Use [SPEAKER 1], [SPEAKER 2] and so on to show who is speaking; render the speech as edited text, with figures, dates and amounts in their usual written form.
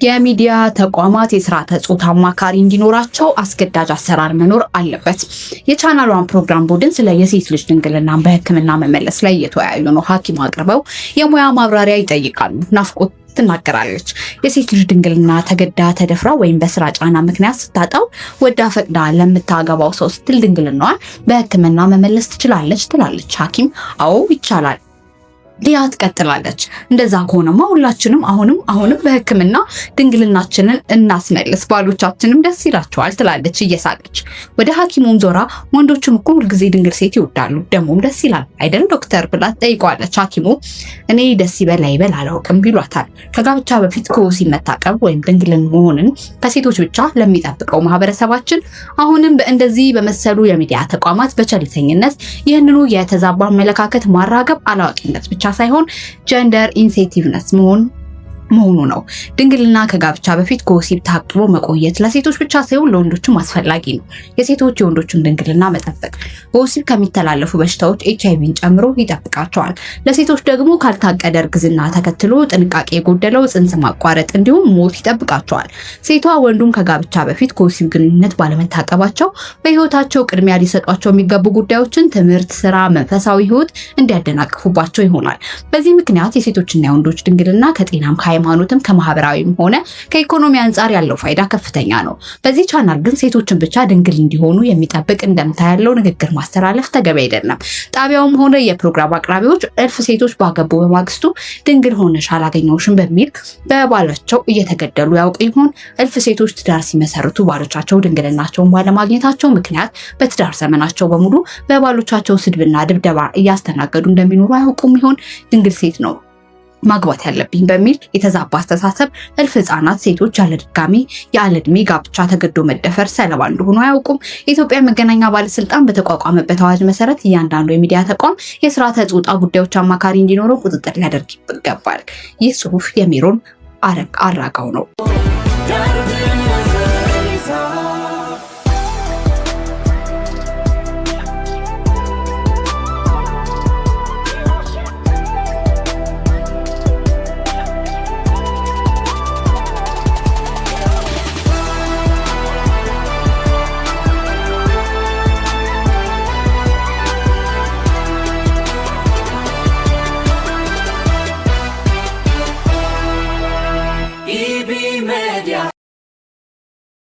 [SPEAKER 1] የሚዲያ ተቋማት የስርዓተ ጾታ አማካሪ እንዲኖራቸው አስገዳጅ አሰራር መኖር አለበት። የቻናሏን ፕሮግራም ቡድን ስለ የሴት ልጅ ድንግልናን በሕክምና መመለስ ላይ እየተወያዩ ነው። ሐኪም አቅርበው የሙያ ማብራሪያ ይጠይቃሉ። ናፍቆት ትናገራለች። የሴት ልጅ ድንግልና ተገዳ ተደፍራ ወይም በስራ ጫና ምክንያት ስታጣው ወዳ ፈቅዳ ለምታገባው ሰው ስትል ድንግልናዋን በሕክምና መመለስ ትችላለች ትላለች ሐኪም። አዎ ይቻላል ሊያ ትቀጥላለች። እንደዛ ከሆነማ ሁላችንም አሁንም በሕክምና ድንግልናችንን እናስመልስ፣ ባሎቻችንም ደስ ይላቸዋል ትላለች እየሳቀች። ወደ ሐኪሙም ዞራ ወንዶችም እኮ ሁልጊዜ ድንግል ሴት ይወዳሉ፣ ደሞም ደስ ይላል አይደል ዶክተር ብላ ጠይቀዋለች። ሐኪሙ እኔ ደስ ይበል አይበል አላውቅም ይሏታል። ከጋብቻ በፊት ከወሲብ መታቀብ ወይም ድንግልን መሆንን ከሴቶች ብቻ ለሚጠብቀው ማህበረሰባችን አሁንም በእንደዚህ በመሰሉ የሚዲያ ተቋማት በቸልተኝነት ይህንኑ የተዛባ አመለካከት ማራገብ አላዋቂነት ብቻ ሳይሆን ጀንደር ኢንሴንቲቭነስ መሆኑ ነው። ድንግልና ከጋብቻ በፊት ከወሲብ ታቅቦ መቆየት ለሴቶች ብቻ ሳይሆን ለወንዶችም አስፈላጊ ነው። የሴቶች የወንዶችን ድንግልና መጠበቅ በወሲብ ከሚተላለፉ በሽታዎች ኤችአይቪን ጨምሮ ይጠብቃቸዋል። ለሴቶች ደግሞ ካልታቀደ እርግዝና ተከትሎ ጥንቃቄ የጎደለው ጽንስ ማቋረጥ እንዲሁም ሞት ይጠብቃቸዋል። ሴቷ ወንዱም ከጋብቻ በፊት ከወሲብ ግንኙነት ባለመታቀባቸው በህይወታቸው ቅድሚያ ሊሰጧቸው የሚገቡ ጉዳዮችን ትምህርት፣ ስራ፣ መንፈሳዊ ህይወት እንዲያደናቅፉባቸው ይሆናል። በዚህ ምክንያት የሴቶችና የወንዶች ድንግልና ከጤናም ሃይማኖትም ከማህበራዊም ሆነ ከኢኮኖሚ አንጻር ያለው ፋይዳ ከፍተኛ ነው። በዚህ ቻናል ግን ሴቶችን ብቻ ድንግል እንዲሆኑ የሚጠብቅ እንደምታ ያለው ንግግር ማስተላለፍ ተገቢ አይደለም። ጣቢያውም ሆነ የፕሮግራም አቅራቢዎች እልፍ ሴቶች ባገቡ በማግስቱ ድንግል ሆነሽ አላገኘውሽም በሚል በባላቸው እየተገደሉ ያውቁ ይሆን? እልፍ ሴቶች ትዳር ሲመሰርቱ ባሎቻቸው ድንግልናቸውን ባለማግኘታቸው ምክንያት በትዳር ዘመናቸው በሙሉ በባሎቻቸው ስድብና ድብደባ እያስተናገዱ እንደሚኖሩ አያውቁም ይሆን? ድንግል ሴት ነው ማግባት ያለብኝ በሚል የተዛባ አስተሳሰብ እልፍ ህፃናት ሴቶች ያለ ዕድሜ ጋብቻ ተገዶ መደፈር ሰለባ እንደሆኑ አያውቁም። የኢትዮጵያ መገናኛ ባለስልጣን በተቋቋመበት አዋጅ መሰረት እያንዳንዱ የሚዲያ ተቋም የስርዓተ ጾታ ጉዳዮች አማካሪ እንዲኖረው ቁጥጥር ሊያደርግ ይገባል። ይህ ጽሁፍ የሜሮን አራጋው ነው።